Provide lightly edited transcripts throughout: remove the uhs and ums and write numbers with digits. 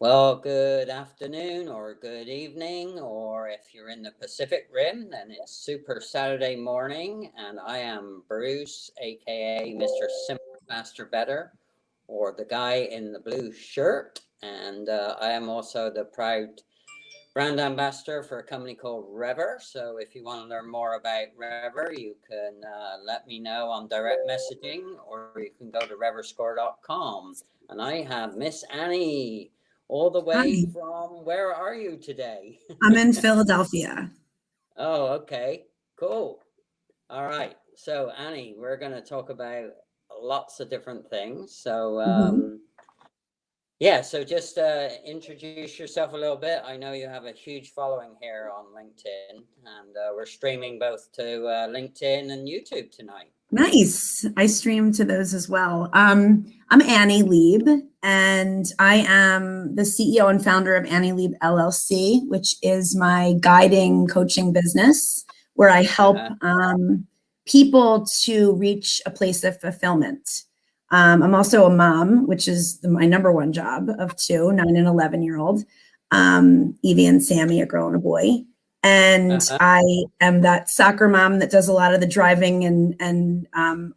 Well, good afternoon or good evening, or if you're in the Pacific Rim, then it's Super Saturday morning, and I am Bruce, aka Mr. Simple Faster Better, or the guy in the blue shirt, and I am also the proud brand ambassador for a company called 𝑬𝑬𝑪. So if you want to learn more about 𝑬𝑬𝑪, you can let me know on direct messaging, or you can go to 𝑬𝑬𝑪core.com. And I have Miss Annie, all the way Hi, from, where are you today? I'm in Philadelphia. Oh, okay, cool. All right. So Annie, we're going to talk about lots of different things. So Mhm. yeah, so just introduce yourself a little bit. I know you have a huge following here on LinkedIn, and we're streaming both to LinkedIn and YouTube tonight. Nice. I stream to those as well. I'm Annie Leib, and I am the CEO and founder of Annie Leib LLC, which is my guiding coaching business where I help people to reach a place of fulfillment. I'm also a mom, which is my number one job of two, 9 and 11-year-old, Evie and Sammy, a girl and a boy. And I am that soccer mom that does a lot of the driving and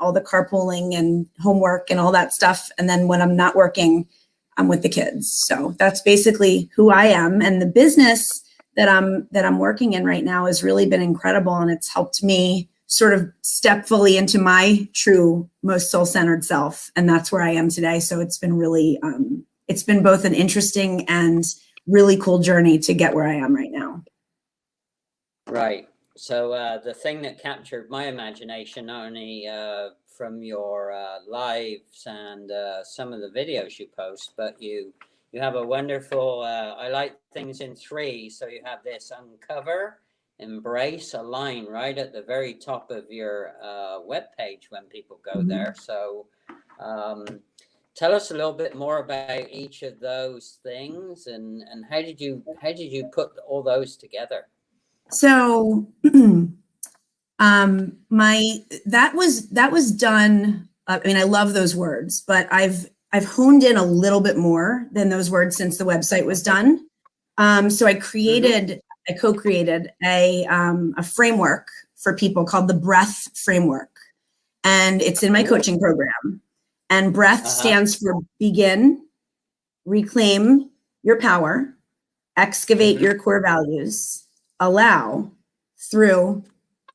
all the carpooling and homework and all that stuff. And then when I'm not working, I'm with the kids. So that's basically who I am. And the business that I'm working in right now has really been incredible, and it's helped me sort of step fully into my true, most soul-centered self. And that's where I am today. So it's been really, it's been both an interesting and really cool journey to get where I am right now. Right. So the thing that captured my imagination, not only from your lives and some of the videos you post, but you have a wonderful, I like things in 3. So you have this uncover, embrace, align right at the very top of your webpage when people go there. So tell us a little bit more about each of those things, and how did you put all those together? So that was done. I mean, I love those words, but I've honed in a little bit more than those words since the website was done. So I co-created a framework for people called the breath framework, and it's in my coaching program. And breath stands for begin, reclaim your power, excavate your core values, allow, through,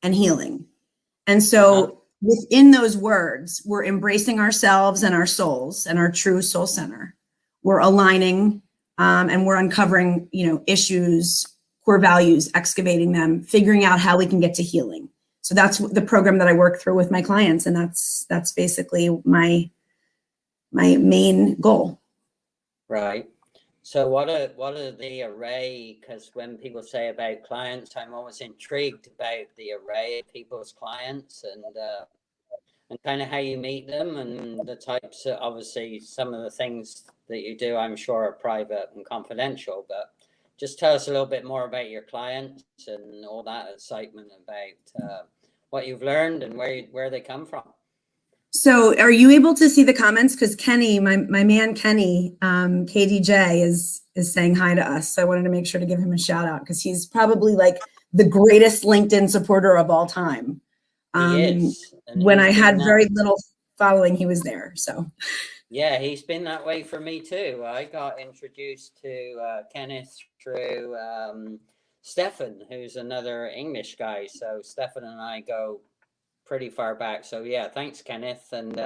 and healing. And so within those words, we're embracing ourselves and our souls and our true soul center. We're aligning and we're uncovering, issues, core values, excavating them, figuring out how we can get to healing. So that's the program that I work through with my clients, and that's basically my main goal. Right. So what are the array? Because when people say about clients, I'm always intrigued about the array of people's clients, and kind of how you meet them, and the types of, obviously some of the things that you do, I'm sure, are private and confidential, but just tell us a little bit more about your clients and all that excitement about what you've learned and where they come from. So are you able to see the comments? Because Kenny, my man Kenny, KDJ is saying hi to us. So I wanted to make sure to give him a shout out, because he's probably like the greatest LinkedIn supporter of all time. He is. When I had very little following, he was there. So yeah, he's been that way for me too. I got introduced to Kenneth through Stefan, who's another English guy. So Stefan and I go pretty far back. So yeah, thanks, Kenneth. And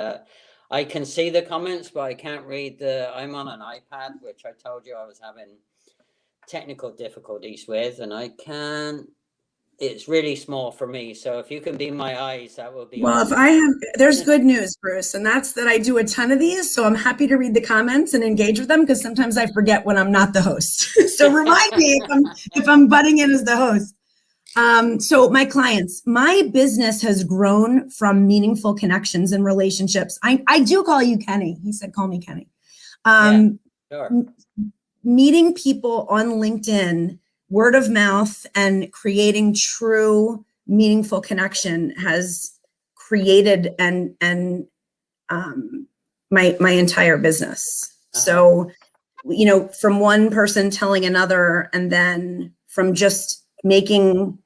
I can see the comments, but I can't read I'm on an iPad, which I told you I was having technical difficulties with, and I can't. It's really small for me. So if you can be my eyes, that will be well. awesome. There's good news, Bruce, and that's that I do a ton of these. So I'm happy to read the comments and engage with them, because sometimes I forget when I'm not the host. So remind me if I'm butting in as the host. So my clients, my business has grown from meaningful connections and relationships. I do call you Kenny. He said, call me Kenny. Yeah, sure. Meeting people on LinkedIn, word of mouth, and creating true meaningful connection has created my entire business. So you know, from one person telling another, and then from just making,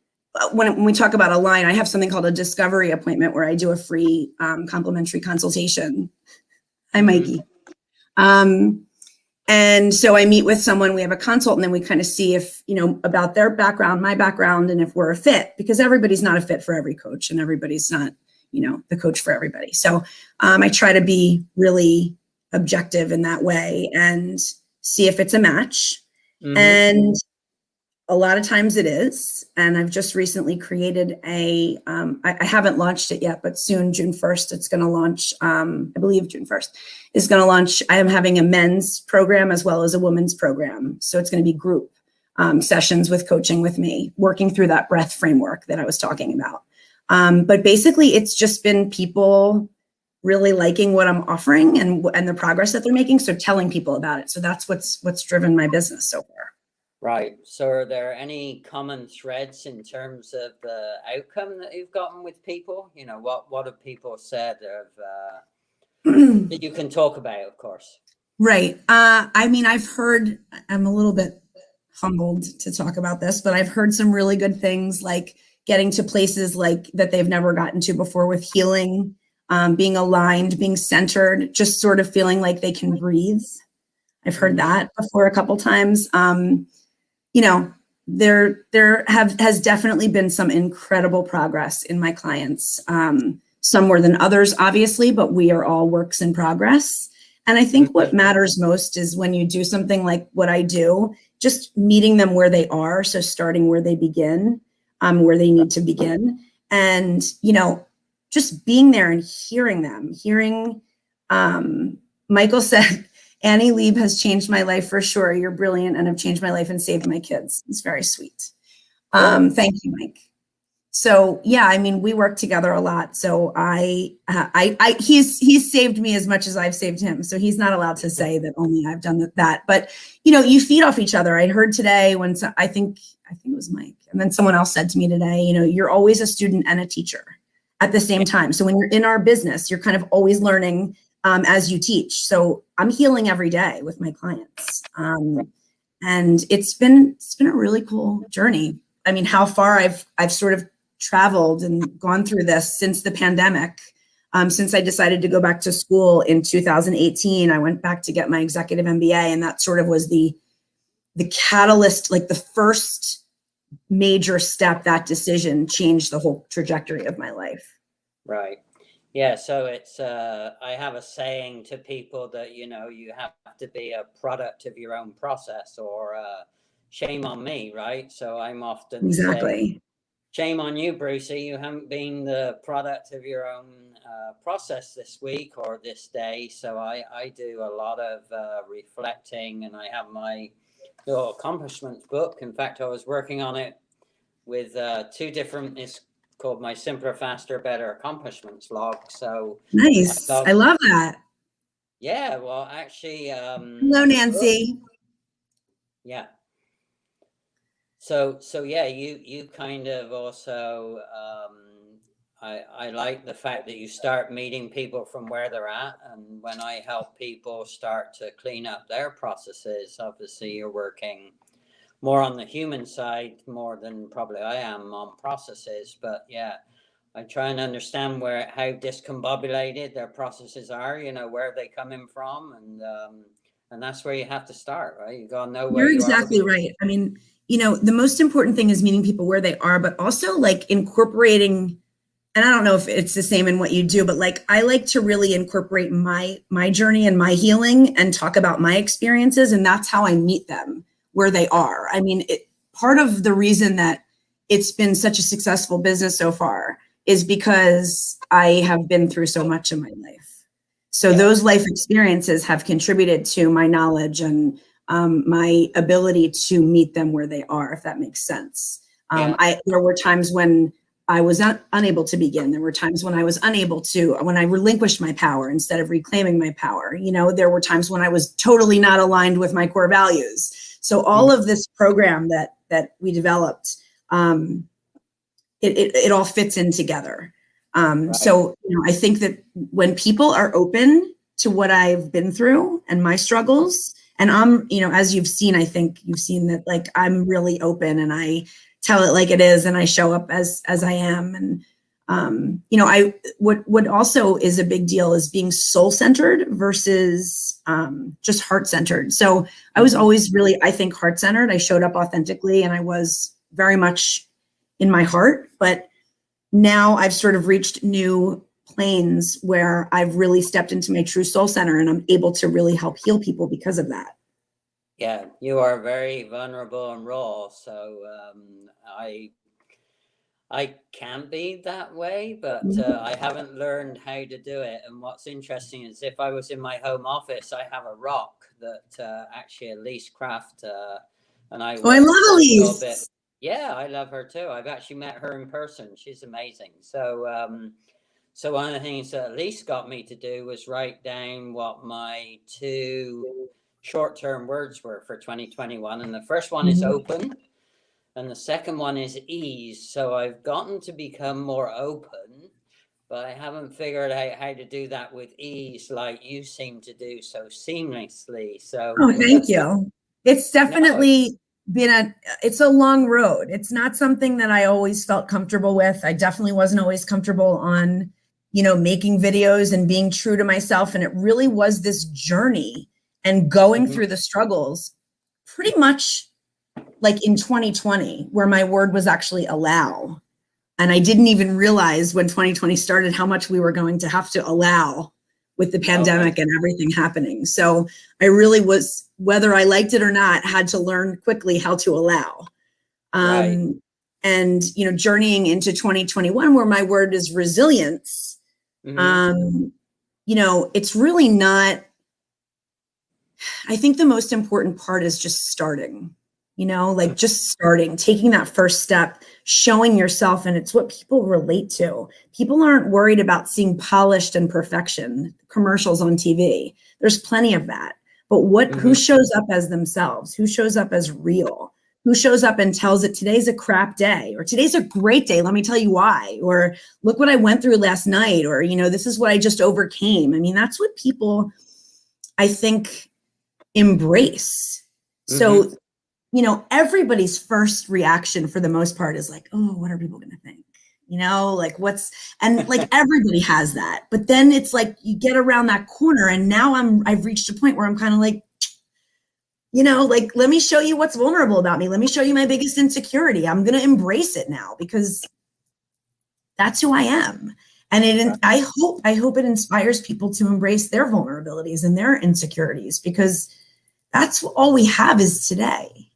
when we talk about align, I have something called a discovery appointment where I do a free complimentary consultation. Hi, Mikey. And so I meet with someone, we have a consult, and then we kind of see if, you know, about their background, my background, and if we're a fit, because everybody's not a fit for every coach, and everybody's not, you know, the coach for everybody. So I try to be really objective in that way and see if it's a match. And a lot of times it is. And I've just recently created I haven't launched it yet, but soon, June 1st, it's going to launch. I believe June 1st is going to launch. I am having a men's program as well as a women's program. So it's going to be group sessions with coaching with me, working through that breath framework that I was talking about. But basically, it's just been people really liking what I'm offering and the progress that they're making. So telling people about it. So that's what's driven my business so far. Right. So are there any common threads in terms of the outcome that you've gotten with people? You know, what have people said of that you can talk about, of course? Right. I mean, I've heard, I'm a little bit humbled to talk about this, but I've heard some really good things, like getting to places like that they've never gotten to before with healing, being aligned, being centered, just sort of feeling like they can breathe. I've heard that before a couple times. You know, there has definitely been some incredible progress in my clients, some more than others, obviously, but we are all works in progress. And I think what matters most is when you do something like what I do, just meeting them where they are. So starting where they begin, where they need to begin. And, you know, just being there and hearing them, Michael said, Annie Leib has changed my life for sure. You're brilliant and have changed my life and saved my kids. It's very sweet. Thank you, Mike. So yeah, I mean, we work together a lot. So he's saved me as much as I've saved him. So he's not allowed to say that only I've done that. But you know, you feed off each other. I heard today when I think it was Mike, and then someone else said to me today, you know, you're always a student and a teacher at the same time. So when you're in our business, you're kind of always learning as you teach. So I'm healing every day with my clients. And it's been a really cool journey. I mean, how far I've sort of traveled and gone through this since the pandemic. Since I decided to go back to school in 2018, I went back to get my executive MBA, and that sort of was the catalyst, like the first major step. That decision changed the whole trajectory of my life. Right. Yeah, so it's I have a saying to people that, you know, you have to be a product of your own process, or shame on me, right? So I'm often saying, shame on you, Brucey, you haven't been the product of your own process this week or this day. So I do a lot of reflecting, and I have my little accomplishments book. In fact, I was working on it with two different, it's called my Simpler, Faster, Better Accomplishments log. So nice. I love that. Yeah, well, actually, hello, Nancy. Yeah. So yeah, you kind of also, I like the fact that you start meeting people from where they're at. And when I help people start to clean up their processes, obviously you're working more on the human side, more than probably I am on processes. But yeah, I try and understand how discombobulated their processes are, you know, where they coming from. And that's where you have to start, right? You gotta know where you're exactly right. I mean, you know, the most important thing is meeting people where they are, but also like incorporating, and I don't know if it's the same in what you do, but like, I like to really incorporate my journey and my healing and talk about my experiences. And that's how I meet them where they are. I mean, part of the reason that it's been such a successful business so far is because I have been through so much in my life. So those life experiences have contributed to my knowledge and my ability to meet them where they are, if that makes sense. There were times when I was unable to begin. There were times when I was when I relinquished my power instead of reclaiming my power. You know, there were times when I was totally not aligned with my core values. So all of this program that we developed, it all fits in together. So, you know, I think that when people are open to what I've been through and my struggles, And I'm, you know, as you've seen, I think you've seen that, like, I'm really open and I tell it like it is, and I show up as I am. And you know, what also is a big deal is being soul-centered versus just heart-centered. So I was always really, I think, heart-centered. I showed up authentically and I was very much in my heart, but now I've sort of reached new planes where I've really stepped into my true soul center, and I'm able to really help heal people because of that. Yeah, you are very vulnerable and raw. So I can be that way, but I haven't learned how to do it. And what's interesting is, if I was in my home office, I have a rock that actually 𝗙𝒂𝒓-𝒂𝒄𝒆, and I Oh, I love Elise. Yeah, I love her too. I've actually met her in person. She's amazing. So so one of the things that Elise got me to do was write down what my 2 short-term words were for 2021. And the first one is open, and the second one is ease. So I've gotten to become more open, but I haven't figured out how to do that with ease like you seem to do so seamlessly. So oh, thank you. It's definitely been it's a long road. It's not something that I always felt comfortable with. I definitely wasn't always comfortable on, you know, making videos and being true to myself. And it really was this journey and going through the struggles pretty much like in 2020, where my word was actually allow. And I didn't even realize when 2020 started how much we were going to have to allow with the pandemic and everything happening. So I really was, whether I liked it or not, had to learn quickly how to allow. And, you know, journeying into 2021, where my word is resilience, you know, it's really not, I think the most important part is just starting, you know, like just starting, taking that first step, showing yourself. And it's what people relate to. People aren't worried about seeing polished and perfection commercials on TV. There's plenty of that. But who shows up as themselves? Who shows up as real? Who shows up and tells it today's a crap day, or today's a great day, let me tell you why, or look what I went through last night, or, you know, this is what I just overcame. I mean, that's what people, I think, embrace. So, you know, everybody's first reaction for the most part is like, oh, what are people going to think? You know, like and like everybody has that. But then it's like you get around that corner, and now I've reached a point where I'm kind of like, you know, like, let me show you what's vulnerable about me. Let me show you my biggest insecurity. I'm going to embrace it now because that's who I am. And I hope it inspires people to embrace their vulnerabilities and their insecurities, because that's all we have is today.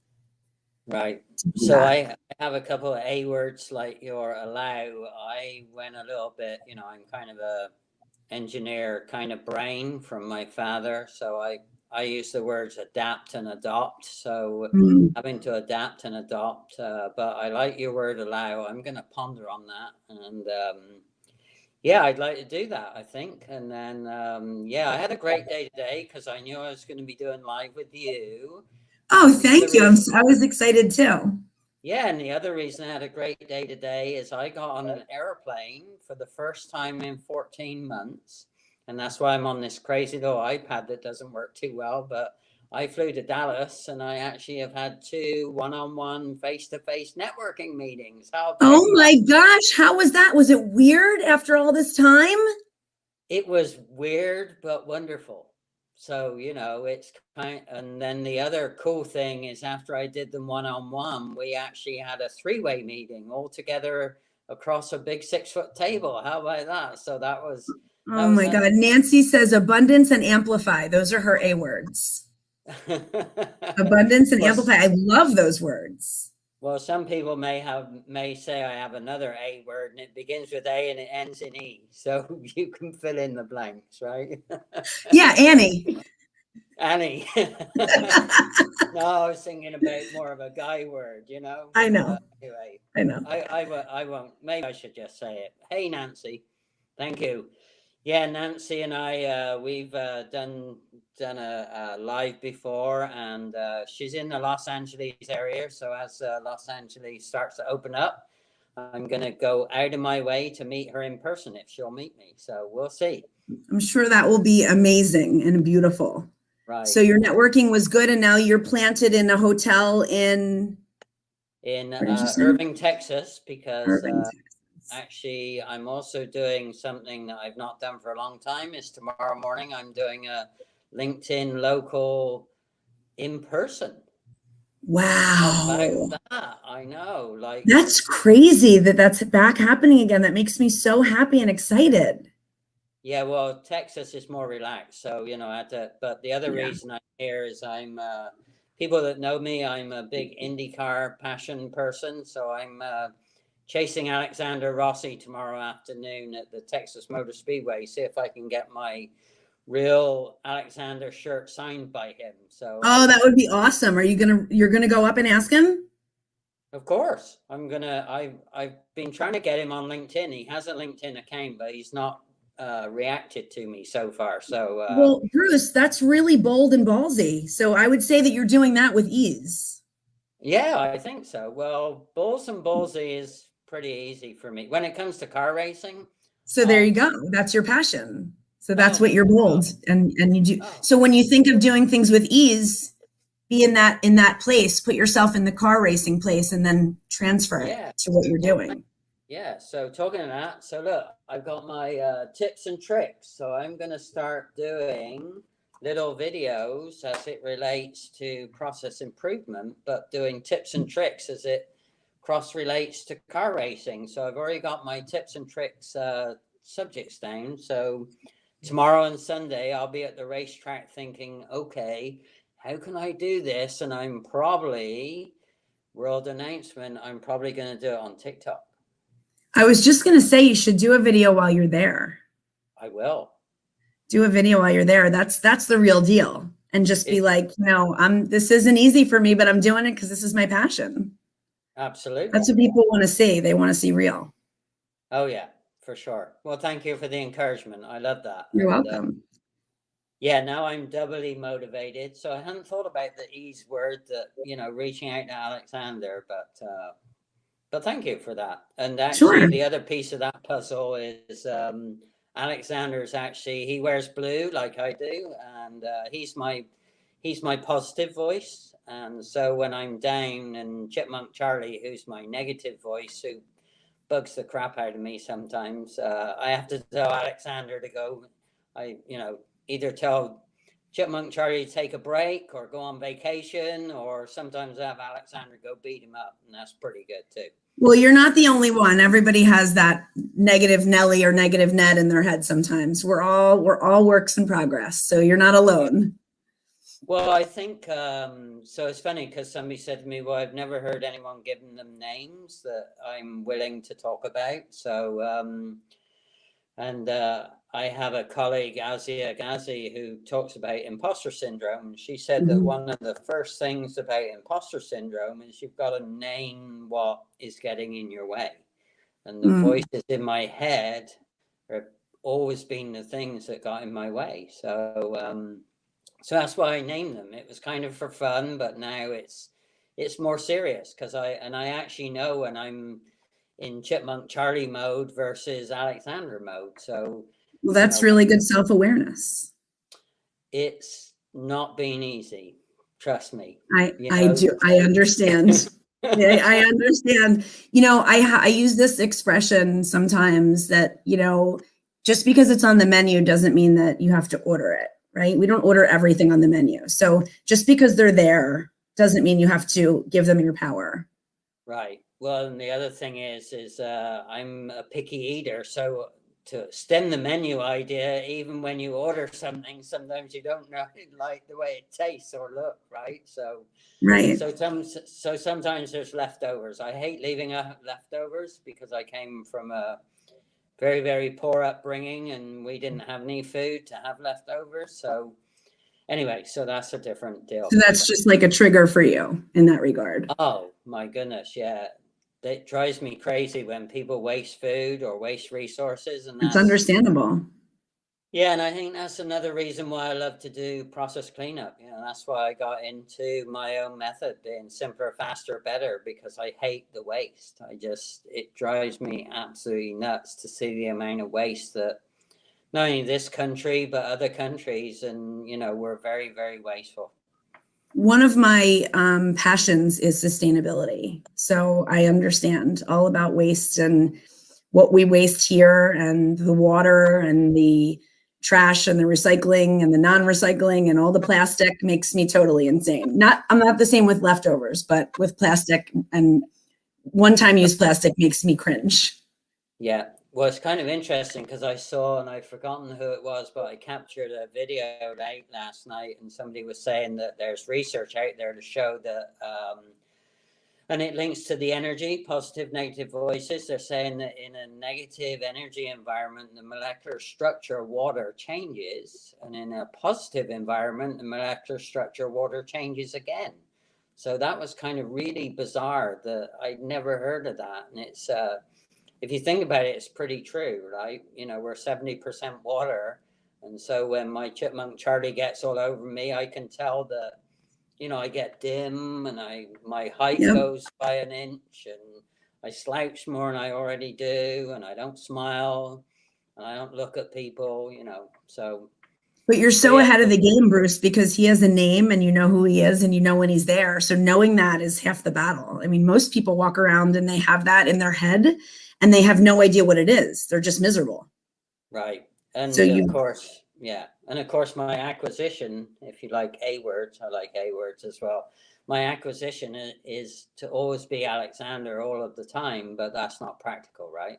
Right. So I have a couple of A words like your allow. I went a little bit, you know, I'm kind of a engineer kind of brain from my father. So I use the words adapt and adopt. So having to adapt and adopt, but I like your word allow. I'm going to ponder on that. And yeah, I'd like to do that, I think. And then, yeah, I had a great day today because I knew I was going to be doing live with you. Oh, thank you. I was excited too. Yeah, and the other reason I had a great day today is I got on an airplane for the first time in 14 months. And that's why I'm on this crazy little iPad that doesn't work too well. But I flew to Dallas, and I actually have had 2 one-on-one face-to-face networking meetings. Oh my gosh, how was that? Was it weird after all this time? It was weird, but wonderful. So, you know, it's and then the other cool thing is, after I did them one-on-one, we actually had a 3-way meeting all together across a big 6-foot table. How about that? So that was. Oh my God. Nancy says abundance and amplify. Those are her A words. Abundance and amplify. I love those words. Well, some people may say I have another A word, and it begins with A and it ends in E. So you can fill in the blanks, right? Yeah, Annie. Annie. No, I was thinking about more of a guy word, you know. I know. Anyway, I know. I won't. Maybe I should just say it. Hey, Nancy. Thank you. Yeah, Nancy and I, we've done a live before, and she's in the Los Angeles area. So as Los Angeles starts to open up, I'm going to go out of my way to meet her in person if she'll meet me. So we'll see. I'm sure that will be amazing and beautiful. Right. So your networking was good, and now you're planted in a hotel in Irving, Texas, because Irving, Texas. actually I'm also doing something that I've not done for a long time. Is tomorrow morning I'm doing a LinkedIn local in person. Wow. How about that? I know, like That's crazy that that's back happening again. That makes me so happy and excited. Yeah, well, Texas is more relaxed, so you know, I had to. But the other reason I'm here is I'm people that know me. I'm a big IndyCar passion person, so I'm chasing Alexander Rossi tomorrow afternoon at the Texas Motor Speedway. See if I can get my real Alexander shirt signed by him. So Oh, that would be awesome. You're gonna go up and ask him? of course, I've been trying to get him on LinkedIn. He has a LinkedIn account, but he's not reacted to me so far. So well, Bruce, that's really bold and ballsy. So I would say that you're doing that with ease. yeah, I think so. Well, bulls and ballsy is pretty easy for me when it comes to car racing. So there you go. That's your passion. So that's what you're bold and you do. So when you think of doing things with ease, be in that place, put yourself in the car racing place, and then transfer it to what you're doing. Yeah. So talking of that, so look, I've got my tips and tricks. So I'm going to start doing little videos as it relates to process improvement, but doing tips and tricks as it cross relates to car racing. So I've already got my tips and tricks subjects down. So tomorrow and Sunday, I'll be at the racetrack thinking, okay, how can I do this? And I'm probably, world announcement, I'm probably going to do it on TikTok. I was just going to say you should do a video while you're there. I will. Do a video while you're there. That's the real deal. And just be like, no, this isn't easy for me, but I'm doing it because this is my passion. Absolutely. That's what people want to see. They want to see real. Oh, yeah, for sure. Well, thank you for the encouragement. I love that. You're welcome. Yeah, now I'm doubly motivated. So I hadn't thought about the ease word that, you know, reaching out to Alexander, but thank you for that. And actually, the other piece of that puzzle is Alexander's actually, he wears blue like I do, and he's my positive voice. And so when I'm down, and Chipmunk Charlie, who's my negative voice, who bugs the crap out of me sometimes, I have to tell Alexander to go, either tell Chipmunk Charlie to take a break or go on vacation, or sometimes I have Alexander go beat him up, and that's pretty good too. Well, you're not the only one. Everybody has that negative Nelly or negative Ned in their head sometimes. We're all works in progress, so you're not alone. Well, I think so. It's funny because somebody said to me, well, I've never heard anyone giving them names that I'm willing to talk about. So I have a colleague, 𝗙𝒏𝒄𝒂𝒄𝒆, who talks about imposter syndrome. She said that one of the first things about imposter syndrome is you've got to name what is getting in your way. And the voices in my head have always been the things that got in my way. So that's why I named them. It was kind of for fun, but now it's more serious because I actually know when I'm in Chipmunk Charlie mode versus Alexander mode. So well, that's really good self-awareness. It's not been easy. Trust me. I do. I understand. I understand. You know, I use this expression sometimes that, you know, just because it's on the menu doesn't mean that you have to order it, right? We don't order everything on the menu. So just because they're there doesn't mean you have to give them your power. Right. Well, and the other thing is I'm a picky eater. So to stem the menu idea, even when you order something, sometimes you don't know like the way it tastes or look, right? So sometimes there's leftovers. I hate leaving leftovers because I came from a very, very poor upbringing and we didn't have any food to have leftovers. So anyway, so that's a different deal. So that's just like a trigger for you in that regard. Oh my goodness, yeah. It drives me crazy when people waste food or waste resources, and it's understandable. Yeah, and I think that's another reason why I love to do process cleanup. You know, that's why I got into my own method, being simpler, faster, better, because I hate the waste. It drives me absolutely nuts to see the amount of waste that not only this country, but other countries. And, you know, we're very, very wasteful. One of my passions is sustainability. So I understand all about waste and what we waste here, and the water and the trash and the recycling and the non-recycling and all the plastic makes me totally insane. I'm not the same with leftovers, but with plastic and one-time use plastic makes me cringe. Yeah. Well, it's kind of interesting because I saw, and I've forgotten who it was, but I captured a video late last night, and somebody was saying that there's research out there to show that, and it links to the energy, positive, negative voices. They're saying that in a negative energy environment, the molecular structure of water changes, and in a positive environment, the molecular structure of water changes again. So that was kind of really bizarre that I'd never heard of that. And it's, if you think about it, it's pretty true, right? You know, we're 70% water. And so when my chipmunk Charlie gets all over me, I can tell that, you know, I get dim, and my height goes by an inch, and I slouch more than I already do, and I don't smile, and I don't look at people, you know, so. But you're so ahead of the game, Bruce, because he has a name and you know who he is and you know when he's there. So knowing that is half the battle. I mean, most people walk around and they have that in their head and they have no idea what it is. They're just miserable. Right. And so of course, yeah. And of course, my acquisition, if you like A words, I like A words as well. My acquisition is to always be Alexander all of the time, but that's not practical, right?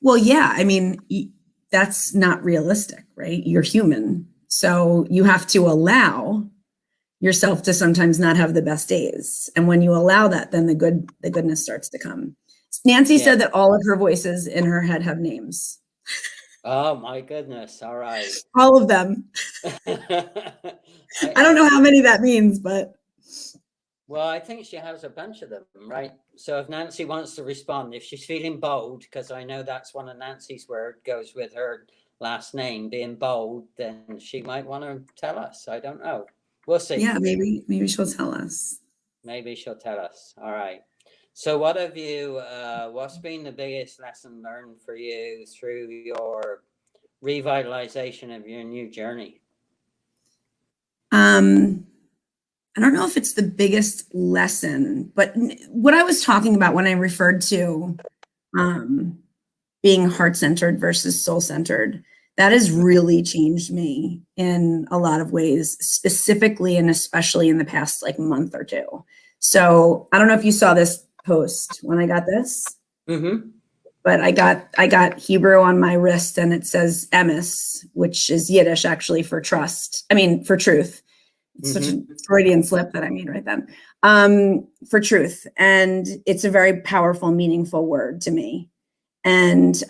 Well, yeah. I mean, that's not realistic, right? You're human. So you have to allow yourself to sometimes not have the best days. And when you allow that, then the goodness starts to come. Nancy said that all of her voices in her head have names. Oh my goodness. All right. All of them. I don't know how many that means, but. Well, I think she has a bunch of them, right? So if Nancy wants to respond, if she's feeling bold, because I know that's one of Nancy's words, goes with her last name, being bold, then she might want to tell us. I don't know. We'll see. Yeah, maybe she'll tell us. Maybe she'll tell us. All right. So what have you, what's been the biggest lesson learned for you through your revitalization of your new journey? I don't know if it's the biggest lesson, but what I was talking about when I referred to being heart-centered versus soul-centered, that has really changed me in a lot of ways, specifically and especially in the past like month or two. So I don't know if you saw this post when I got this, but I got Hebrew on my wrist, and it says 𝑬𝑬MS, which is Yiddish actually for trust. I mean, for truth. It's such a Freudian slip that I made right then, for truth. And it's a very powerful, meaningful word to me. And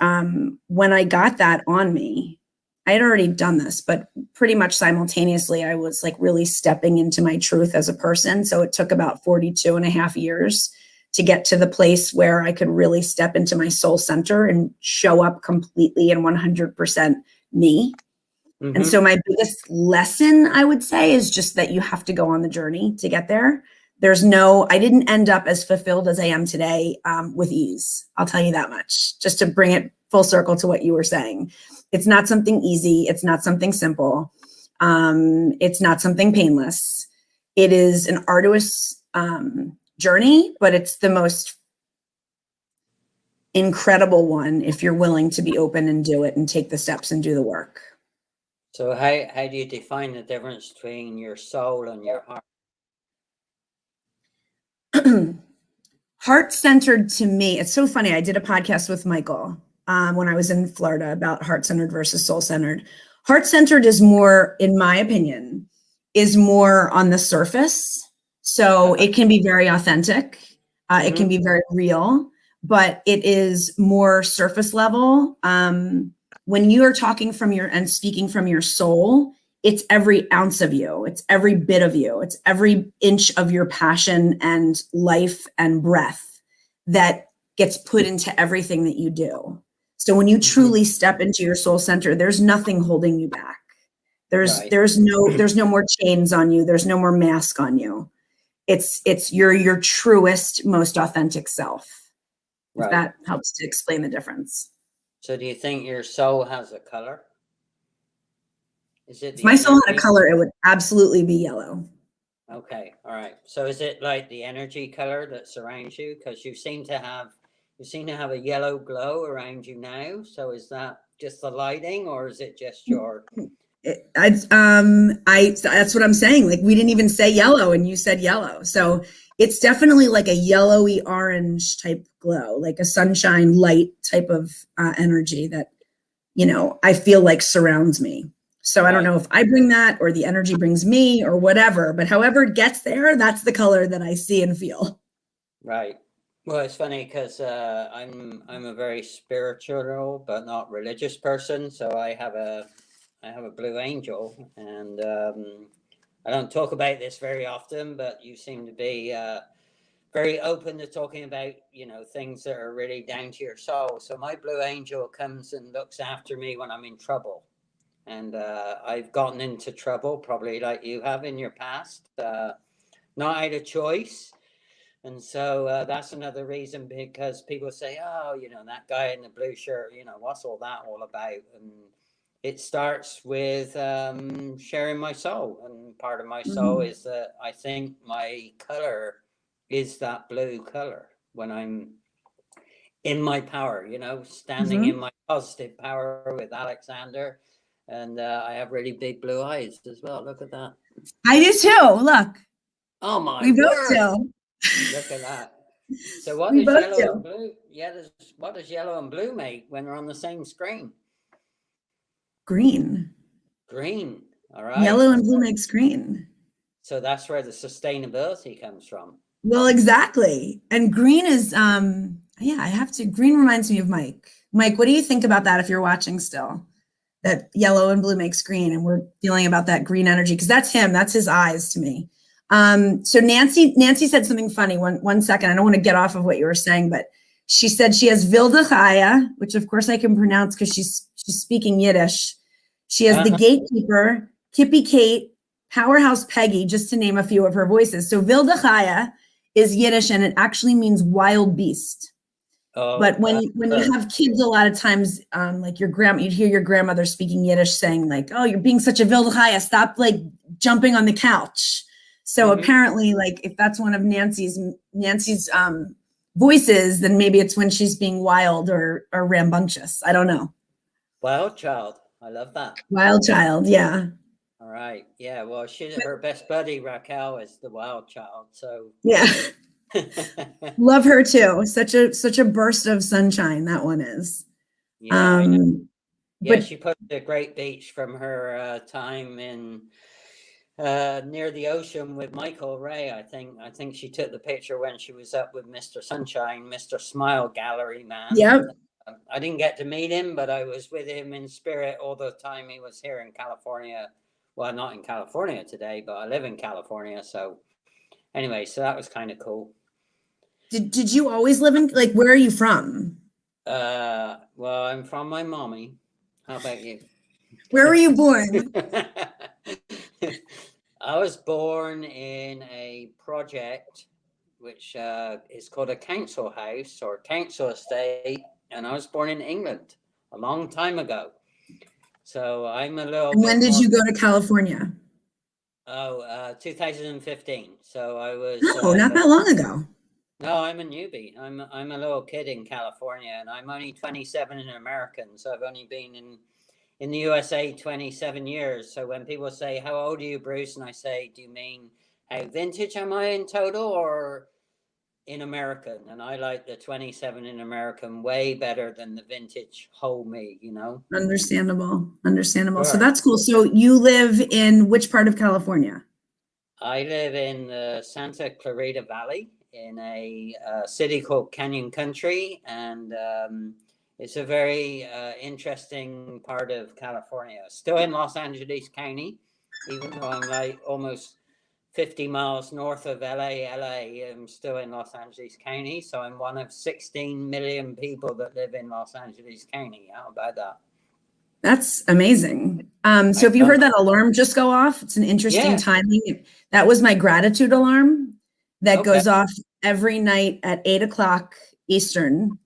when I got that on me, I had already done this, but pretty much simultaneously, I was like really stepping into my truth as a person. So it took about 42 and a half years to get to the place where I could really step into my soul center and show up completely and 100% me. And so my biggest lesson, I would say, is just that you have to go on the journey to get there. I didn't end up as fulfilled as I am today with ease. I'll tell you that much, just to bring it full circle to what you were saying. It's not something easy. It's not something simple. It's not something painless. It is an arduous journey, but it's the most incredible one if you're willing to be open and do it and take the steps and do the work. So how do you define the difference between your soul and your heart? Heart-centered to me, it's so funny. I did a podcast with Michael when I was in Florida about heart-centered versus soul-centered. Heart-centered is more, in my opinion, is more on the surface. So it can be very authentic. It can be very real, but it is more surface level. When you are talking from and speaking from your soul, it's every ounce of you. It's every bit of you. It's every inch of your passion and life and breath that gets put into everything that you do. So when you truly step into your soul center, there's nothing holding you back. There's no more chains on you. There's no more mask on you. It's your truest, most authentic self. If that helps to explain the difference. So do you think your soul has a color? Is it If the my soul had a energy? color, it would absolutely be yellow. Okay, all right. So is it like the energy color that surrounds you? Because you seem to have a yellow glow around you now. So is that just the lighting, or is it just your? That's what I'm saying. Like, we didn't even say yellow and you said yellow. So it's definitely like a yellowy orange type glow, like a sunshine light type of energy that, I feel like surrounds me. So I don't Right. know if I bring that or the energy brings me or whatever, but however it gets there, that's the color that I see and feel. Right. Well, it's funny because I'm a very spiritual but not religious person. So I have a blue angel, and I don't talk about this very often, but you seem to be very open to talking about things that are really down to your soul. So my blue angel comes and looks after me when I'm in trouble, and I've gotten into trouble probably like you have in your past, not out of choice. And so that's another reason, because people say, oh, that guy in the blue shirt, what's all that all about? And it starts with sharing my soul. And part of my soul is that I think my color is that blue color when I'm in my power, standing in my positive power with Alexander. And I have really big blue eyes as well. Look at that. I do too. Look. Oh my We both word. do. Look at that. So what We does both yellow do. and blue? Yeah, what does yellow and blue make when they're on the same screen? Green. Green. All right. Yellow and blue makes green. So that's where the sustainability comes from. Well, exactly. And green is, green reminds me of Mike. Mike, what do you think about that if you're watching still? That yellow and blue makes green, and we're feeling about that green energy, because that's him. That's his eyes to me. So Nancy said something funny. One second. I don't want to get off of what you were saying, but she said she has 𝑖𝒏𝒄𝒐𝒗𝒆𝒓, which of course I can pronounce because she's speaking Yiddish. She has the gatekeeper, Kippy Kate, Powerhouse Peggy, just to name a few of her voices. So 𝑣𝒐𝒗𝒆𝒓 is Yiddish, and it actually means wild beast. Oh, but when you have kids, a lot of times, like you'd hear your grandmother speaking Yiddish saying like, oh, you're being such a 𝑣𝒐𝒗𝒆𝒓, stop like jumping on the couch. So apparently, like, if that's one of Nancy's voices, then maybe it's when she's being wild or rambunctious. I don't know. Wild child. I love that. Wild child. Yeah. All right. Yeah. Well, her best buddy, Raquel, is the wild child. So yeah. Love her too. Such a burst of sunshine that one is. Yeah. Yeah, she posted a great beach from her time in near the ocean with Michael Ray. I think she took the picture when she was up with Mr. Sunshine, Mr. Smile Gallery man. Yep. I didn't get to meet him, but I was with him in spirit all the time he was here in California. Well, not in California today, but I live in California. So anyway, so that was kind of cool. Did you always live in, like, where are you from? Well, I'm from my mommy. How about you? Where were you born? I was born in a project which is called a council house or council estate, and I was born in England a long time ago. So I'm a little. And when did you go to California? 2015. So I was. Oh, not that long ago. No, I'm a newbie. I'm a little kid in California, and I'm only 27 and American. So I've only been in the USA 27 years. So when people say, how old are you, Bruce? And I say, do you mean how vintage am I in total or in American? And I like the 27 in American way better than the vintage whole me, Understandable. Sure. So that's cool. So you live in which part of California? I live in the Santa Clarita Valley in a city called Canyon Country. And it's a very interesting part of California. Still in Los Angeles County, even though I'm like almost 50 miles north of LA. I'm still in Los Angeles County. So I'm one of 16 million people that live in Los Angeles County. How about that? That's amazing. So if you heard that alarm just go off, it's an interesting timing. That was my gratitude alarm that goes off every night at 8 o'clock Eastern.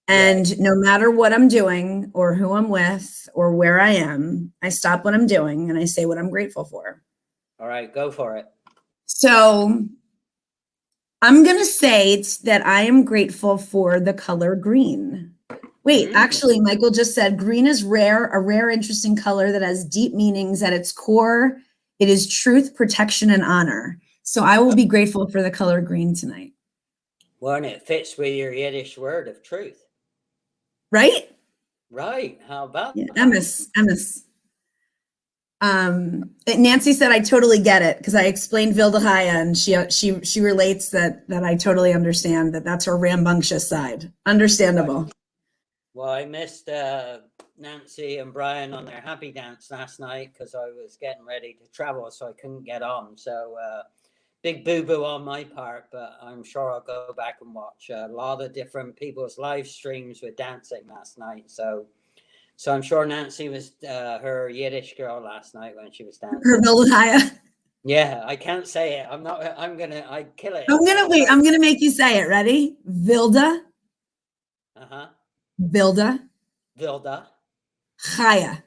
And no matter what I'm doing or who I'm with or where I am, I stop what I'm doing and I say what I'm grateful for. All right, go for it. So I'm going to say that I am grateful for the color green. Wait, actually, Michael just said green is rare, a rare, interesting color that has deep meanings at its core. It is truth, protection, and honor. So I will be grateful for the color green tonight. Well, and it fits with your Yiddish word of truth. Right? Right. How about that? 𝑬𝑬MS. Nancy said, I totally get it because I explained 𝑣𝒐𝒐 and she relates that I totally understand that that's her rambunctious side. Understandable. Right. Well, I missed Nancy and Brian on their happy dance last night because I was getting ready to travel, so I couldn't get on. So big boo-boo on my part, but I'm sure I'll go back and watch a lot of different people's live streams with dancing last night. So I'm sure Nancy was her Yiddish girl last night when she was dancing. Her 𝑣𝒐𝒐. Yeah, I can't say it. I kill it. I'm gonna make you say it. Ready? 𝑣𝒐𝒐. 𝑣𝒐𝒐. 𝗙𝗎𝒏𝒄𝒐𝒗𝒆𝒓-𝑬𝒎𝒃𝒂𝒄𝒆.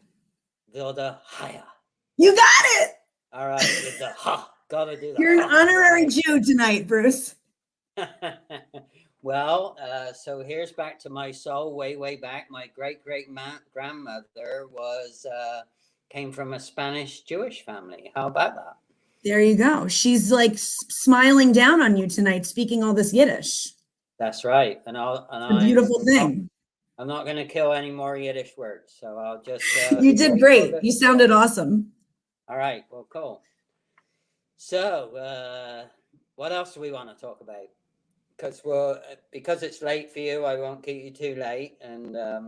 𝗙𝗎𝒏𝒄𝒐𝒗𝒆𝒓-𝑬𝒎𝒃. You got it. All right, with the ha, gotta do that. You're an honorary Jew tonight, Bruce. Well, so here's back to my soul, way back. My great-great-grandmother came from a Spanish Jewish family. How about that? There you go. She's like smiling down on you tonight, speaking all this Yiddish. That's right. And a beautiful thing. I'm not going to kill any more Yiddish words, so I'll just. You did great. You sounded awesome. All right. Well, cool. So, what else do we want to talk about? Because it's late for you, I won't keep you too late, and I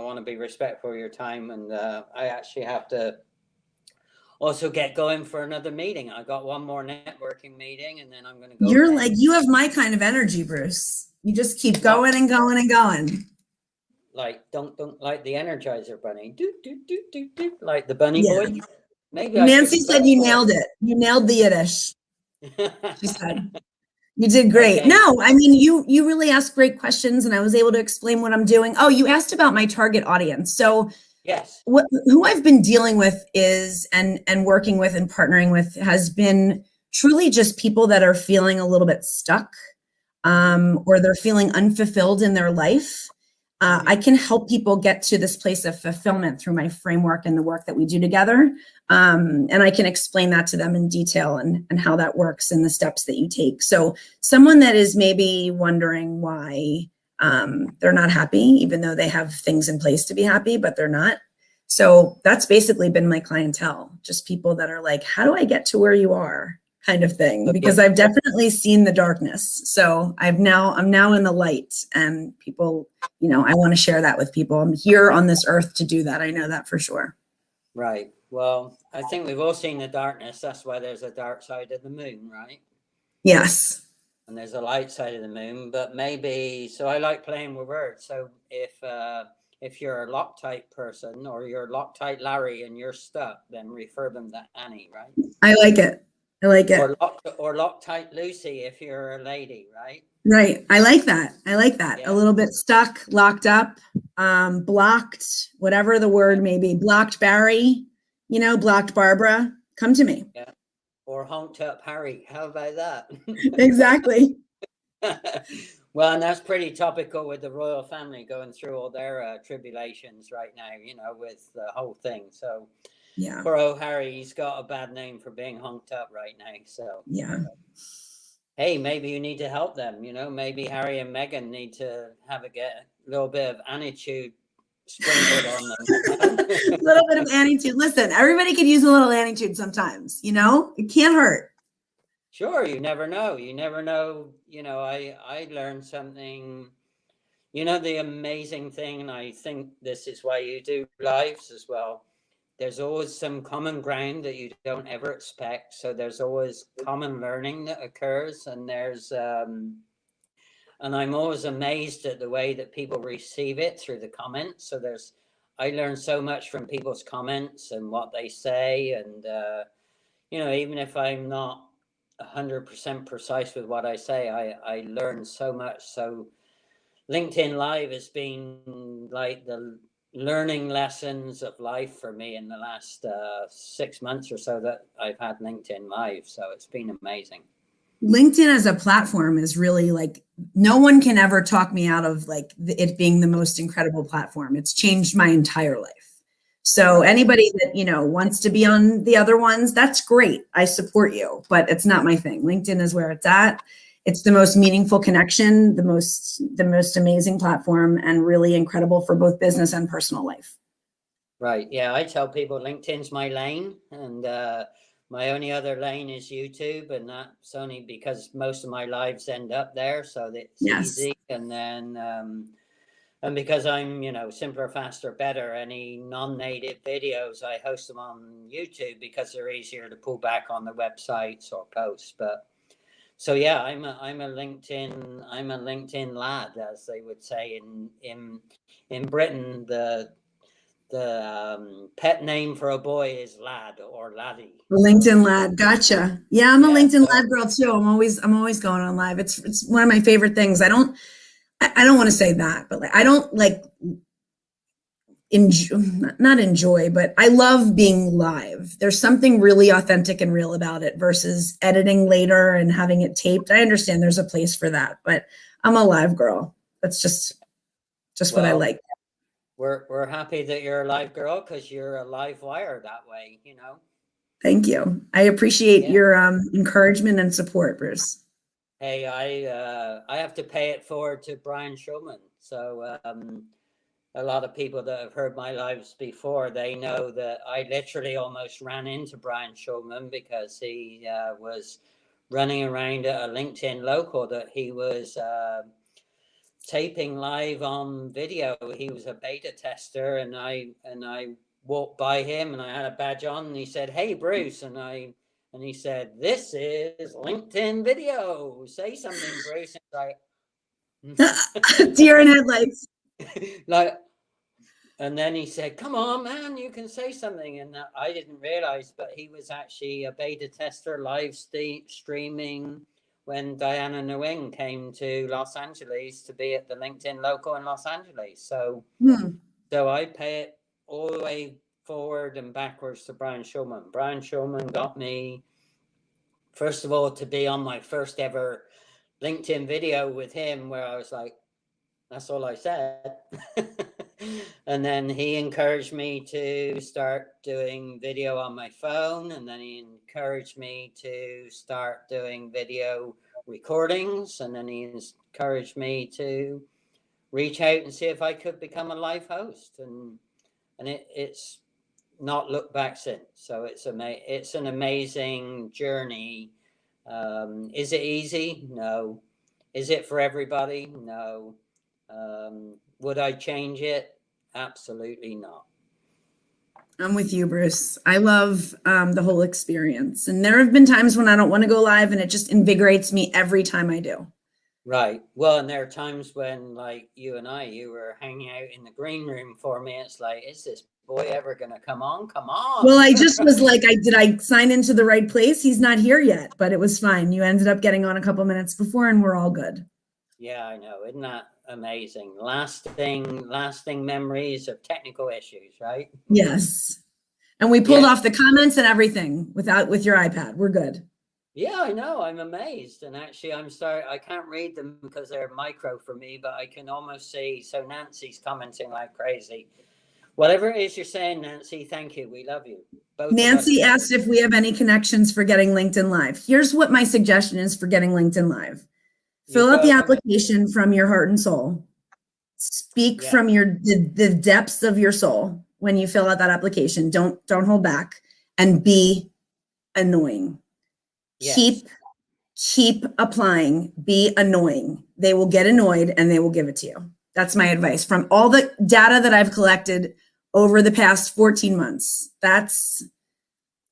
want to be respectful of your time, and I actually have to also get going for another meeting. I got one more networking meeting, and then I'm going to go. You're like, you have my kind of energy, Bruce. You just keep going and going and going. Like don't like the Energizer Bunny, do, like the bunny boy. Maybe Nancy said you nailed it. You nailed the Yiddish. She said you did great. Okay. No, I mean you really asked great questions, and I was able to explain what I'm doing. Oh, you asked about my target audience. So yes, who I've been dealing with is and working with and partnering with has been truly just people that are feeling a little bit stuck, or they're feeling unfulfilled in their life. I can help people get to this place of fulfillment through my framework and the work that we do together. And I can explain that to them in detail and how that works and the steps that you take. So someone that is maybe wondering why they're not happy, even though they have things in place to be happy, but they're not. So that's basically been my clientele, just people that are like, how do I get to where you are? Kind of thing, because I've definitely seen the darkness. So I'm now in the light, and people, I want to share that with people. I'm here on this earth to do that. I know that for sure. Right. Well, I think we've all seen the darkness. That's why there's a dark side of the moon, right? Yes. And there's a light side of the moon, but maybe, so I like playing with words. So if you're a Loctite person or you're Loctite Larry and you're stuck, then refer them to Annie, right? I like it. I like it. Or Loctite Lucy if you're a lady, right? Right. I like that. Yeah. A little bit stuck, locked up, blocked, whatever the word may be. Blocked Barry, blocked Barbara. Come to me. Yeah. Or honked up Harry. How about that? Exactly. Well, and that's pretty topical with the royal family going through all their tribulations right now, with the whole thing. So yeah, poor old Harry, he's got a bad name for being honked up right now. So yeah. Hey, maybe you need to help them. Maybe Harry and Meghan need to have a little bit of attitude sprinkled on them. A little bit of attitude. Listen, everybody could use a little attitude sometimes. It can't hurt. Sure, you never know. You never know. I learned something. The amazing thing, and I think this is why you do lives as well. There's always some common ground that you don't ever expect. So there's always common learning that occurs, and and I'm always amazed at the way that people receive it through the comments. So I learn so much from people's comments and what they say, and even if I'm not 100% precise with what I say, I learn so much. So LinkedIn Live has been like the learning lessons of life for me in the last 6 months or so that I've had LinkedIn Live. So it's been amazing. LinkedIn as a platform is really like, no one can ever talk me out of like it being the most incredible platform. It's changed my entire life. So anybody that, you know, wants to be on the other ones, that's great. I support you, but it's not my thing. LinkedIn is where it's at. It's the most meaningful connection, the most amazing platform, and really incredible for both business and personal life. Right. Yeah. I tell people LinkedIn's my lane, and my only other lane is YouTube, and that's only because most of my lives end up there. So it's easy. And then, and because I'm, you know, simpler, faster, better, any non-native videos, I host them on YouTube because they're easier to pull back on the websites or posts. But so yeah, I'm a LinkedIn lad, as they would say in Britain. The pet name for a boy is lad or laddie. LinkedIn lad, gotcha. Yeah, I'm a LinkedIn lad girl too. I'm always going on live. It's one of my favorite things. I don't want to say that, but like I don't like not enjoy, but I love being live. There's something really authentic and real about it versus editing later and having it taped. I understand there's a place for that, but I'm a live girl. That's just what I like. We're happy that you're a live girl because you're a live wire that way, you know. Thank you. I appreciate your encouragement and support, Bruce. Hey, I have to pay it forward to Brian Shulman. So a lot of people that have heard my lives before, they know that I literally almost ran into Brian Shulman because he was running around at a LinkedIn local that he was taping live on video. He was a beta tester, and I walked by him and I had a badge on, and he said, "Hey, Bruce," and he said, "This is LinkedIn video. Say something, Bruce." And like, deer in headlights. Like, and then he said, "Come on, man, you can say something." And I didn't realize, but he was actually a beta tester live streaming when Diana Nguyen came to Los Angeles to be at the LinkedIn local in Los Angeles. So, so I pay it all the way forward and backwards to Brian Shulman. Brian Shulman got me, first of all, to be on my first ever LinkedIn video with him, where I was like, that's all I said. And then he encouraged me to start doing video on my phone. And then he encouraged me to start doing video recordings. And then he encouraged me to reach out and see if I could become a live host. And it's not looked back since. So it's an amazing journey. Is it easy? No. Is it for everybody? No. Would I change it? Absolutely not. I'm with you, Bruce. I love the whole experience. And there have been times when I don't want to go live, and it just invigorates me every time I do. Right. Well, and there are times when, like you were hanging out in the green room for me. It's like, is this boy ever going to come on? Come on. Well, I just was like, did I sign into the right place? He's not here yet, but it was fine. You ended up getting on a couple minutes before, and we're all good. Yeah, I know. Isn't that amazing? Lasting memories of technical issues, right? Yes. And we pulled off the comments and everything with your iPad. We're good. Yeah, I know. I'm amazed. And actually, I can't read them because they're micro for me, but I can almost see. So Nancy's commenting like crazy. Whatever it is you're saying, Nancy, thank you. We love you. Both Nancy asked if we have any connections for getting LinkedIn Live. Here's what my suggestion is for getting LinkedIn Live. Fill out the application from your heart and soul. Speak from the depths of your soul when you fill out that application. Don't hold back, and be annoying. Yes. Keep applying. Be annoying. They will get annoyed and they will give it to you. That's my advice from all the data that I've collected over the past 14 months. That's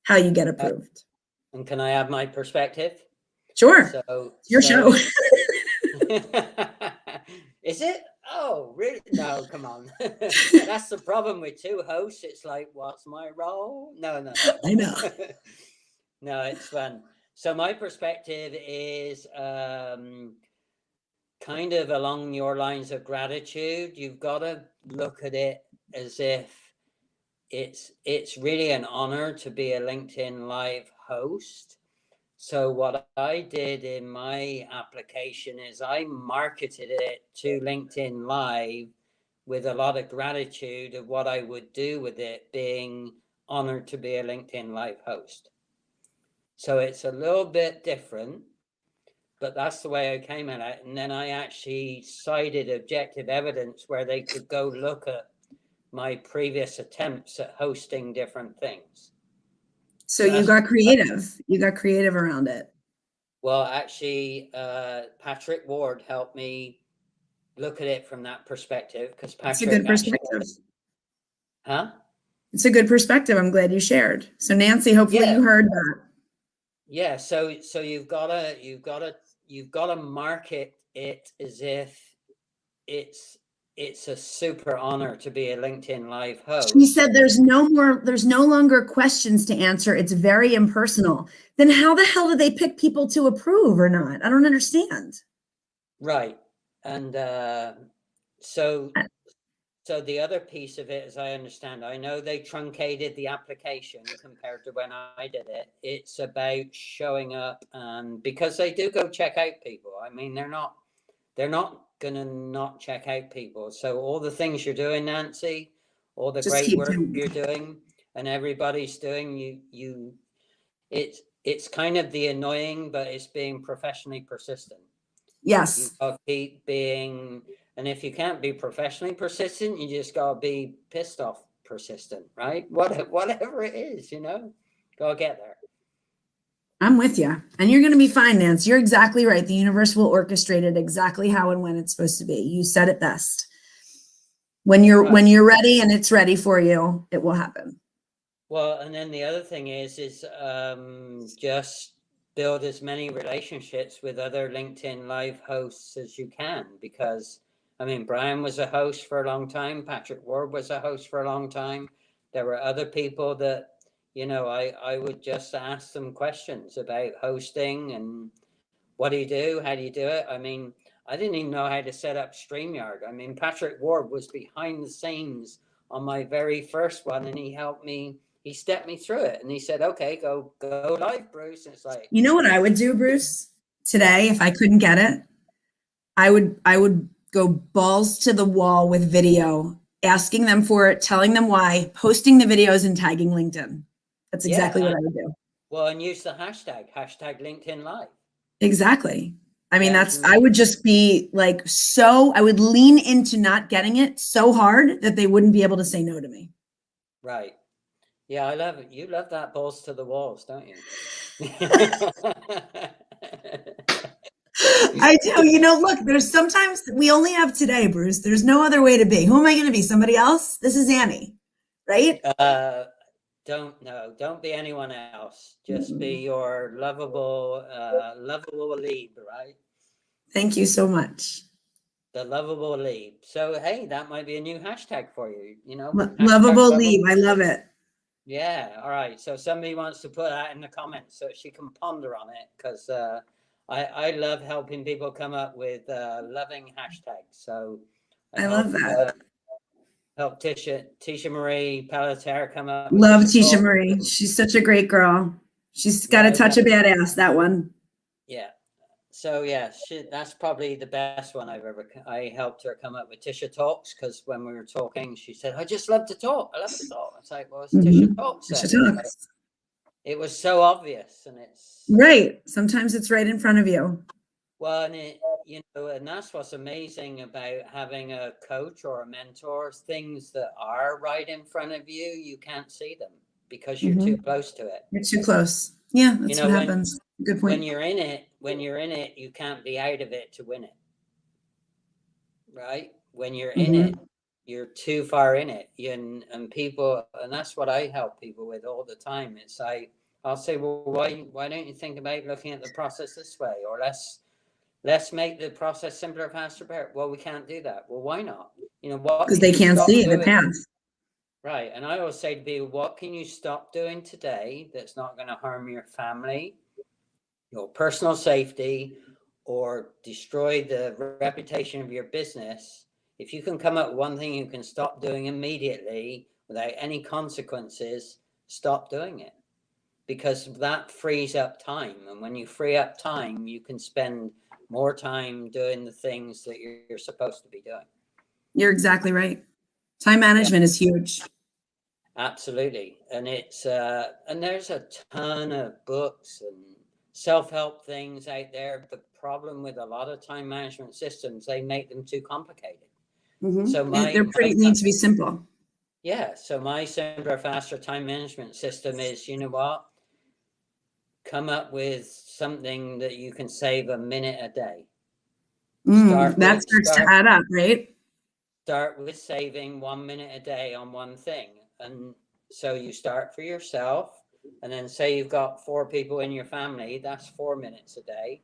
how you get approved. And can I add my perspective? Sure. Your show. Is it? Oh, really? No, come on. That's the problem with two hosts. It's like, what's my role? No. I know. No, it's fun. So my perspective is kind of along your lines of gratitude. You've got to look at it as if it's really an honor to be a LinkedIn Live host. So what I did in my application is I marketed it to LinkedIn Live with a lot of gratitude of what I would do with it, being honored to be a LinkedIn Live host. So it's a little bit different, but that's the way I came at it. And then I actually cited objective evidence where they could go look at my previous attempts at hosting different things. So you got creative. You got creative around it. Well, actually, Patrick Ward helped me look at it from that perspective, because Patrick. It's a good perspective. Huh? It's a good perspective. I'm glad you shared. So Nancy, hopefully you heard that. Yeah. So you've got to market it as if it's a super honor to be a LinkedIn Live host. She said there's no longer questions to answer. It's very impersonal. Then how the hell do they pick people to approve or not? I don't understand. Right. And so the other piece of it, as I understand, I know they truncated the application compared to when I did it. It's about showing up, and because they do go check out people. I mean, they're not gonna not check out people. So all the things you're doing, Nancy, all the great work you're doing, and everybody's doing, it's kind of the annoying, but it's being professionally persistent. Yes. You gotta keep being, and if you can't be professionally persistent, you just gotta be pissed off persistent, right? Whatever it is, gotta get there. I'm with you. And you're going to be fine, Nance. You're exactly right. The universe will orchestrate it exactly how and when it's supposed to be. You said it best. When you're ready and it's ready for you, it will happen. Well, and then the other thing is just build as many relationships with other LinkedIn Live hosts as you can, because I mean, Brian was a host for a long time. Patrick Ward was a host for a long time. There were other people that, I would just ask them questions about hosting and what do you do? How do you do it? I mean, I didn't even know how to set up StreamYard. I mean, Patrick Ward was behind the scenes on my very first one, and he helped me. He stepped me through it, and he said, "Okay, go live, Bruce." And it's like, you know what I would do, Bruce, today if I couldn't get it? I would go balls to the wall with video, asking them for it, telling them why, posting the videos, and tagging LinkedIn. That's exactly what I would do. Well, and use the hashtag LinkedIn Live. Exactly. I mean, I would just be like, I would lean into not getting it so hard that they wouldn't be able to say no to me. Right. Yeah, I love it. You love that balls to the walls, don't you? I do. Look, there's sometimes we only have today, Bruce. There's no other way to be. Who am I going to be? Somebody else? This is Annie, right? Don't be anyone else. Just be your lovable Leib, right? Thank you so much. The lovable Leib. So, hey, that might be a new hashtag for you, Lovable Leib. I love it. Yeah. All right. So somebody wants to put that in the comments so she can ponder on it, because I love helping people come up with loving hashtags. So I love that. Help Tisha Marie Pelletier come up. Love Tisha Marie. She's such a great girl. She's got a touch of badass, that one. Yeah. So yeah, that's probably the best one I helped her come up with. Tisha Talks, because when we were talking, she said, "I just love to talk. I love to talk." It's like, well, it's Tisha Talks. Tisha Talks. It was so obvious, and it's right. Sometimes it's right in front of you. Well, and and that's what's amazing about having a coach or a mentor. Things that are right in front of you, you can't see them because you're too close to it. You're too close. Yeah, that's what happens. Good point. When you're in it, you can't be out of it to win it. Right? When you're in it, you're too far in it. And people, and that's what I help people with all the time. It's like, I'll say, well, why don't you think about looking at the process this way? Or let's make the process simpler, faster, better. Well, we can't do that. Well, why not? What? Because they can't see the path. Right. And I always say to people, what can you stop doing today that's not going to harm your family, your personal safety, or destroy the reputation of your business, if you can come up with one thing you can stop doing immediately without any consequences, stop doing it. Because that frees up time. And when you free up time, you can spend more time doing the things that you're supposed to be doing. You're exactly right. Time management is huge. Absolutely. And it's and there's a ton of books and self-help things out there. The problem with a lot of time management systems, they make them too complicated. So need to be simple. Yeah. So my simpler, faster time management system is, you know what? Come up with something that you can save a minute a day. That starts to add up, right? Start with saving 1 minute a day on one thing. And so you start for yourself, and then say you've got 4 people in your family, that's 4 minutes a day.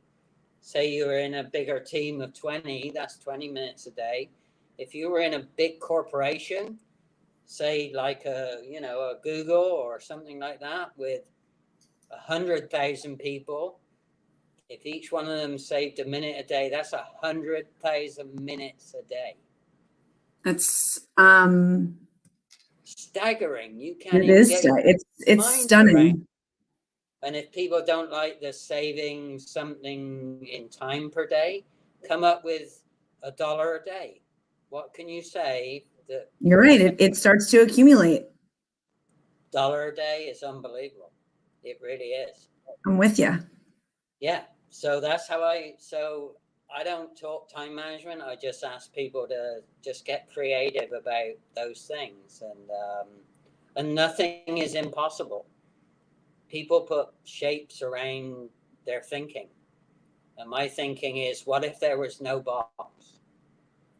Say you're in a bigger team of 20, that's 20 minutes a day. If you were in a big corporation, say like a Google or something like that with 100,000 people, if each one of them saved a minute a day, that's 100,000 minutes a day. That's staggering. You can't. It's stunning. And if people don't like the saving something in time per day, come up with $1 a day. What can you save? You're right. It starts to accumulate. $1 a day is unbelievable. It really is. I'm with you. Yeah. So that's how I don't talk time management. I just ask people to just get creative about those things, and nothing is impossible. People put shapes around their thinking, and my thinking is, what if there was no box?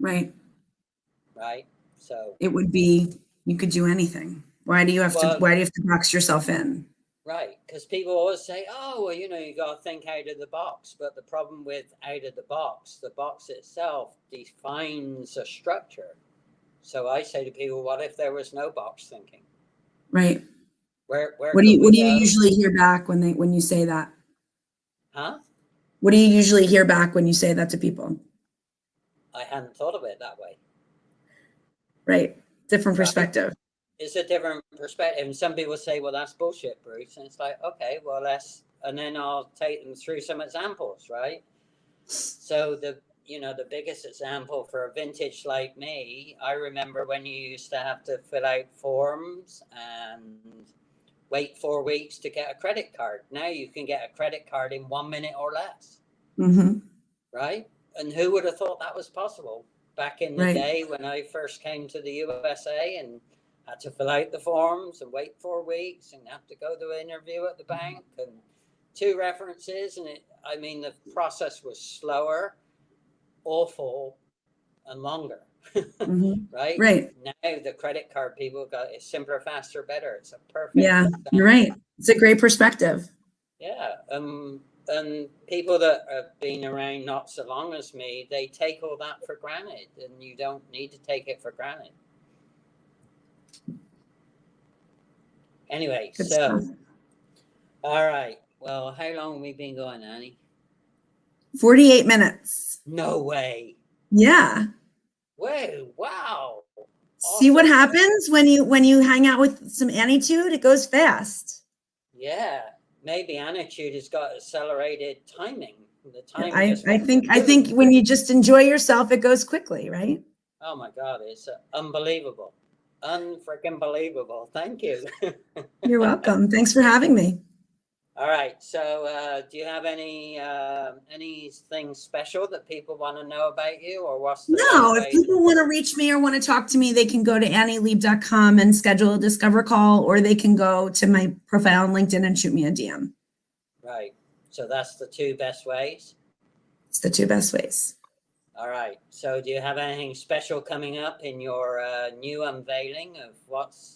Right. So it would be, you could do anything. Why do you have to box yourself in? Right, because people always say, oh, well, you got to think out of the box. But the problem with out of the box itself defines a structure. So I say to people, what if there was no box thinking? Right. Where what do you usually hear back when you say that? Huh? What do you usually hear back when you say that to people? I hadn't thought of it that way. Right. Different perspective. It's a different perspective. And some people say, well, that's bullshit, Bruce. And it's like, okay, well, and then I'll take them through some examples, right? So the biggest example for a vintage like me, I remember when you used to have to fill out forms and wait 4 weeks to get a credit card. Now you can get a credit card in 1 minute or less. Mm-hmm. Right? And who would have thought that was possible back in the day when I first came to the USA and had to fill out the forms and wait 4 weeks and have to go to an interview at the bank and 2 references. And the process was slower, awful, and longer. Mm-hmm. Right. Now the credit card people got it simpler, faster, better. It's a perfect. Yeah, you're right. It's a great perspective. Yeah. And people that have been around not so long as me, they take all that for granted, and you don't need to take it for granted. Anyway, Good stuff. All right. Well, how long have we been going, Annie? 48 minutes. No way. Yeah. Whoa, wow. Awesome. See what happens when you hang out with some Anitude? It goes fast. Yeah. Maybe Anitude has got accelerated timing. The time. I think when you just enjoy yourself, it goes quickly, right? Oh my God, it's unbelievable. Unfreaking believable. Thank you. You're welcome. Thanks for having me. All right. So do you have anything special that people want to know about you, or what's the if people want to reach me or want to talk to me, they can go to annieleib.com and schedule a discover call, or they can go to my profile on LinkedIn and shoot me a DM. Right. So that's the 2 best ways? It's the 2 best ways. All right. So do you have anything special coming up in your new unveiling of what's?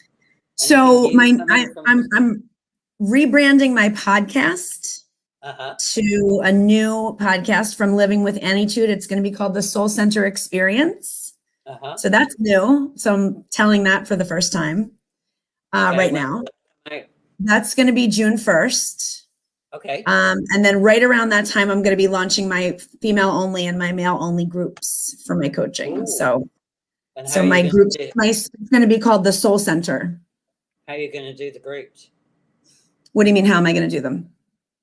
So I'm rebranding my podcast to a new podcast from Living with Anitude. It's going to be called the Soul Center Experience. So that's new. So I'm telling that for the first time right now. That's going to be June 1st. Okay. And then right around that time, I'm going to be launching my female only and my male only groups for my coaching. Ooh. So, And so my group, it's going to be called the Soul Center. How are you going to do the groups? What do you mean? How am I going to do them?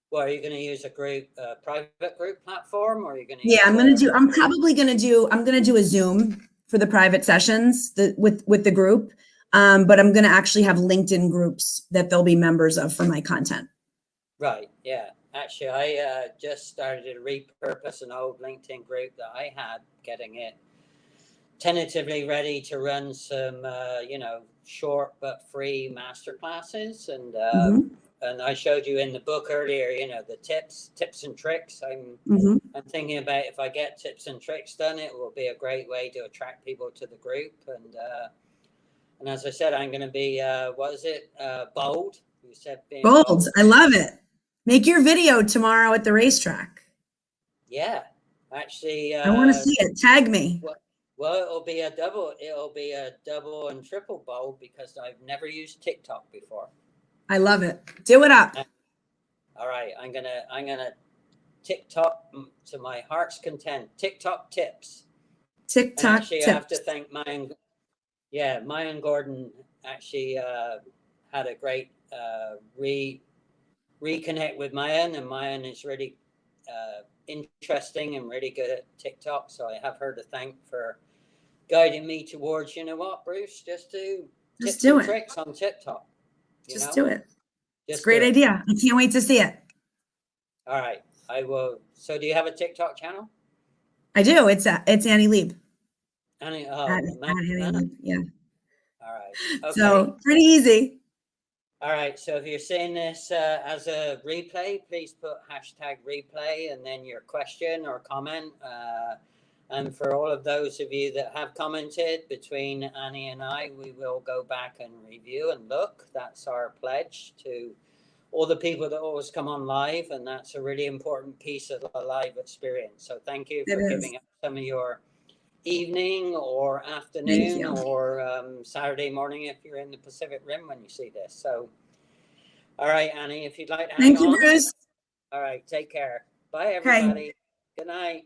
Well, are you going to use a group, private group platform, or are you going to? Yeah, I'm going to do. I'm probably going to do. I'm going to do a Zoom for the private sessions with the group, but I'm going to actually have LinkedIn groups that they'll be members of for my content. Right. Yeah. Actually, I just started to repurpose an old LinkedIn group that I had, getting it tentatively ready to run some, short but free master classes. And I showed you in the book earlier, the tips and tricks. I'm thinking about, if I get tips and tricks done, it will be a great way to attract people to the group. And as I said, I'm going to be, bold. You said being bold. I love it. Make your video tomorrow at the racetrack. Yeah, actually, I want to see it. Tag me. Well, it'll be a double and triple bold, because I've never used TikTok before. I love it. Do it up. All right, I'm gonna TikTok to my heart's content. TikTok tips. TikTok and actually, tips. I have to thank Mayan Gordon. Actually, had a great reconnect with Mayan, and Mayan is really interesting and really good at TikTok. So I have her to thank for guiding me towards, you know what, Bruce, just do tricks on TikTok. Just do it. It's a great idea. I can't wait to see it. All right, I will. So do you have a TikTok channel? I do. It's Annie Leib. Annie, Annie Leib. Yeah. All right. Okay. So pretty easy. All right, so if you're seeing this as a replay, please put #replay and then your question or comment. And for all of those of you that have commented, between Annie and I, we will go back and review and look. That's our pledge to all the people that always come on live, and that's a really important piece of the live experience. So thank you for giving up some of your evening or afternoon or Saturday morning if you're in the Pacific Rim when you see this. So, all right, Annie, if you'd like to hang on. Thank you, Bruce. All right, take care. Bye, everybody. Good night.